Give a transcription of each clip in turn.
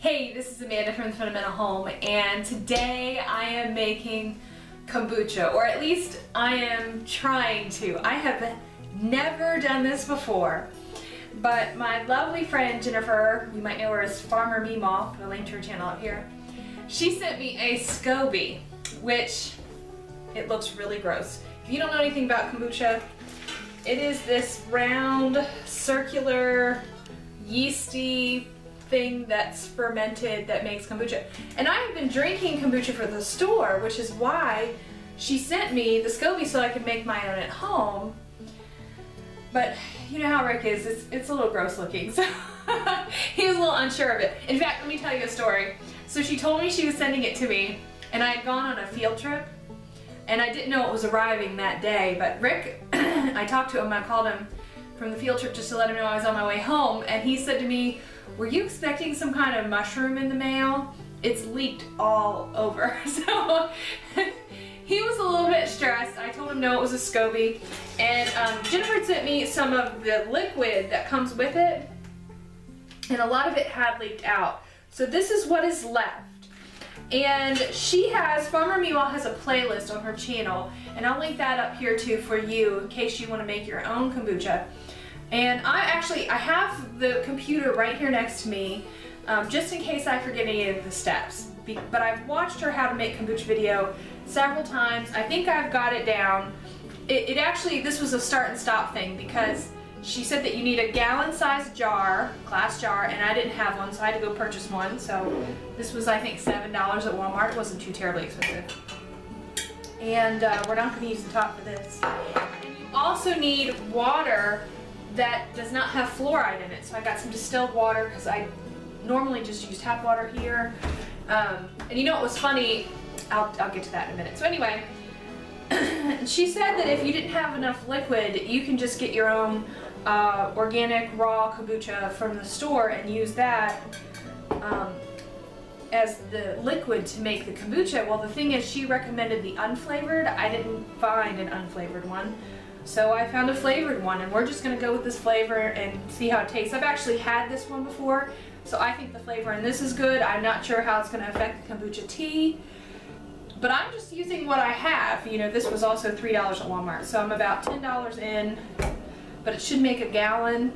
Hey, this is Amanda from the Fundamental Home, and today I am making kombucha, or at least I am trying to. I have never done this before, but my lovely friend Jennifer, you might know her as Farmer MeeMaw, put a link to her channel up here, she sent me a scoby, which it looks really gross. If you don't know anything about kombucha, it is this round, circular, yeasty thing that's fermented that makes kombucha. And I have been drinking kombucha for the store, which is why she sent me the scoby so I could make my own at home. But you know how Rick is, it's a little gross looking, so he was a little unsure of it. In fact, let me tell you a story. So she told me she was sending it to me, and I had gone on a field trip, and I didn't know it was arriving that day, but Rick, I talked to him, I called him from the field trip just to let him know I was on my way home, and he said to me, "Were you expecting some kind of mushroom in the mail? It's leaked all over." So he was a little bit stressed. I told him no, it was a SCOBY. And Jennifer sent me some of the liquid that comes with it, and a lot of it had leaked out. So this is what is left. And Farmer MeeMaw has a playlist on her channel, and I'll link that up here too for you in case you want to make your own kombucha. And I have the computer right here next to me, just in case I forget any of the steps. But I've watched her how to make kombucha video several times. I think I've got it down. This was a start and stop thing because she said that you need a gallon-sized jar, glass jar, and I didn't have one, so I had to go purchase one. So this was, I think, $7 at Walmart. It wasn't too terribly expensive. And we're not going to use the top for this. And you also need water that does not have fluoride in it. So I got some distilled water because I normally just use tap water here. And you know what was funny? I'll get to that in a minute. So anyway, she said that if you didn't have enough liquid, you can just get your own organic raw kombucha from the store and use that as the liquid to make the kombucha. Well, the thing is, she recommended the unflavored. I didn't find an unflavored one. So I found a flavored one, and we're just going to go with this flavor and see how it tastes. I've actually had this one before, so I think the flavor in this is good. I'm not sure how it's going to affect the kombucha tea, but I'm just using what I have. You know, this was also $3 at Walmart, so I'm about $10 in, but it should make a gallon,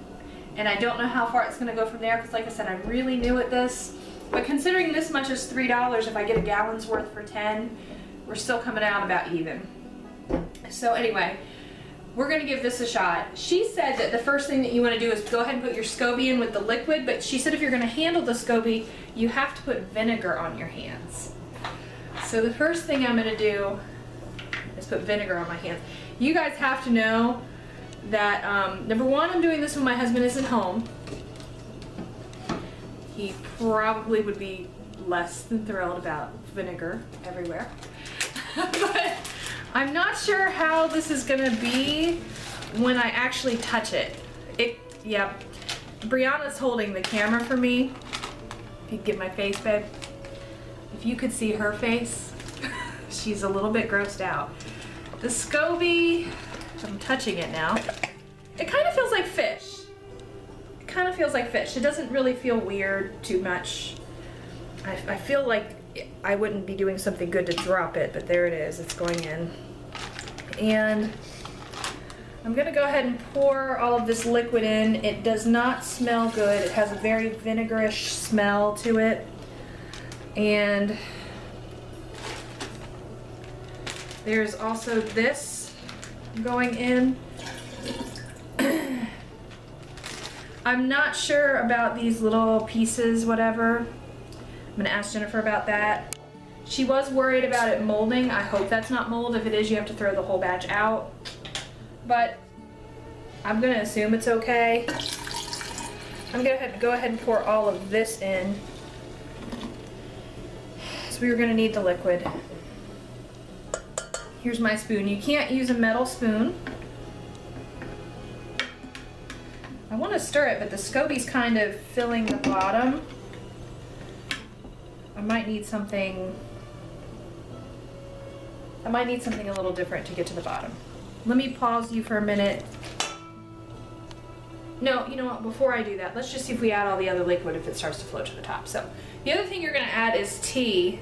and I don't know how far it's going to go from there because, like I said, I'm really new at this. But considering this much is $3, if I get a gallon's worth for 10, we're still coming out about even. So anyway, we're going to give this a shot. She said that the first thing that you want to do is go ahead and put your SCOBY in with the liquid, but she said if you're going to handle the SCOBY, you have to put vinegar on your hands. So the first thing I'm going to do is put vinegar on my hands. You guys have to know that, number one, I'm doing this when my husband isn't home. He probably would be less than thrilled about vinegar everywhere. But I'm not sure how this is gonna be when I actually touch it. Yep. Brianna's holding the camera for me. If you could get my face, babe. If you could see her face, she's a little bit grossed out. The SCOBY, I'm touching it now. It kind of feels like fish. It kind of feels like fish. It doesn't really feel weird too much. I feel like I wouldn't be doing something good to drop it, but there it is, it's going in. And I'm gonna go ahead and pour all of this liquid in. It does not smell good. It has a very vinegarish smell to it. And there's also this going in. I'm not sure about these little pieces, whatever. I'm gonna ask Jennifer about that. She was worried about it molding. I hope that's not mold. If it is, you have to throw the whole batch out. But I'm gonna assume it's okay. I'm gonna go ahead and pour all of this in. So we're gonna need the liquid. Here's my spoon. You can't use a metal spoon. I want to stir it, but the SCOBY's kind of filling the bottom. I might need something a little different to get to the bottom. Let me pause you for a minute no, you know what, before I do that, let's just see if we add all the other liquid if it starts to float to the top. So the other thing you're gonna add is tea.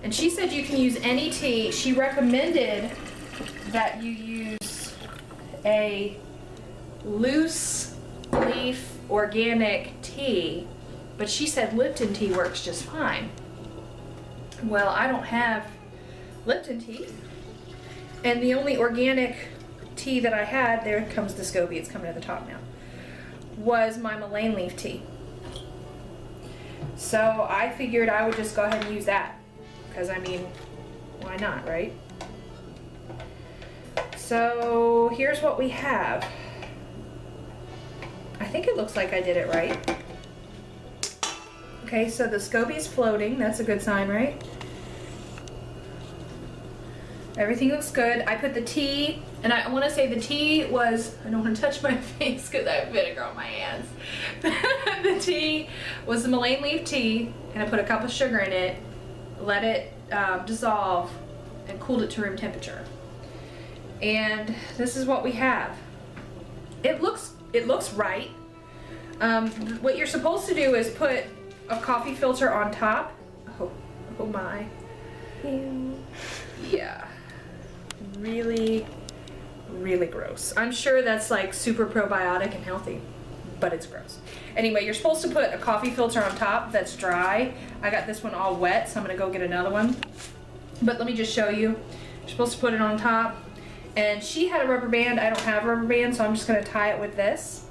And she said you can use any tea. She recommended that you use a loose leaf organic tea, but she said Lipton tea works just fine. Well, I don't have Lipton tea, and the only organic tea that I had, there comes the scoby, it's coming to the top now, was my mullein leaf tea. So I figured I would just go ahead and use that, because I mean, why not, right? So here's what we have. I think it looks like I did it right. Okay, so the scoby's floating. That's a good sign, right? Everything looks good. I put the tea, and I want to say the tea was, I don't want to touch my face because I have vinegar on my hands. The tea was the mullein leaf tea, and I put a cup of sugar in it, let it dissolve, and cooled it to room temperature. And this is what we have. It looks right. What you're supposed to do is put a coffee filter on top. Oh my. Yeah. Really, really gross. I'm sure that's like super probiotic and healthy, but it's gross. Anyway, you're supposed to put a coffee filter on top that's dry. I got this one all wet, so I'm gonna go get another one. But let me just show you. You're supposed to put it on top. And she had a rubber band. I don't have a rubber band, so I'm just gonna tie it with this.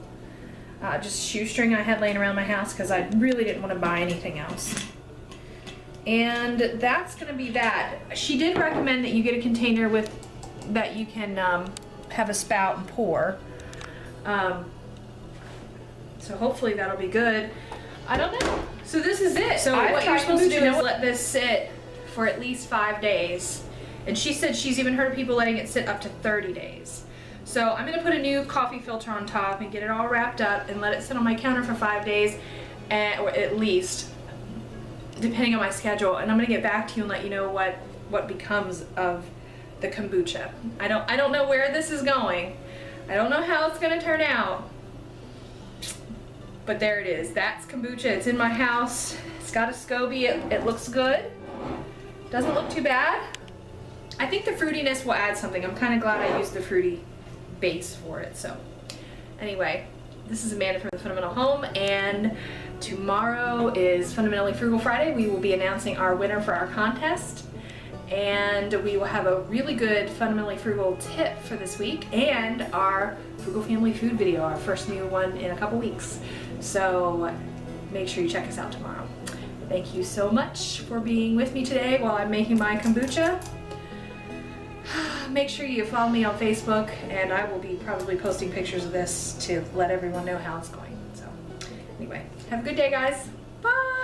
Just shoestring I had laying around my house because I really didn't want to buy anything else. And that's gonna be that. She did recommend that you get a container with that you can have a spout and pour. So hopefully that'll be good. I don't know. So this is it. So what you're supposed to do is let this sit for at least 5 days. And she said she's even heard of people letting it sit up to 30 days. So I'm gonna put a new coffee filter on top and get it all wrapped up and let it sit on my counter for 5 days, or at least, depending on my schedule. And I'm gonna get back to you and let you know what becomes of the kombucha. I don't know where this is going. I don't know how it's gonna turn out. But there it is. That's kombucha. It's in my house. It's got a scoby. It looks good. Doesn't look too bad. I think the fruitiness will add something. I'm kind of glad I used the fruity base for it. So anyway, this is Amanda from the Fundamental Home, and tomorrow is Fundamentally Frugal Friday. We will be announcing our winner for our contest, and we will have a really good Fundamentally Frugal tip for this week and our Frugal Family Food video, our first new one in a couple weeks. So make sure you check us out tomorrow. Thank you so much for being with me today while I'm making my kombucha. Make sure you follow me on Facebook, and I will be probably posting pictures of this to let everyone know how it's going. So anyway, have a good day, guys. Bye.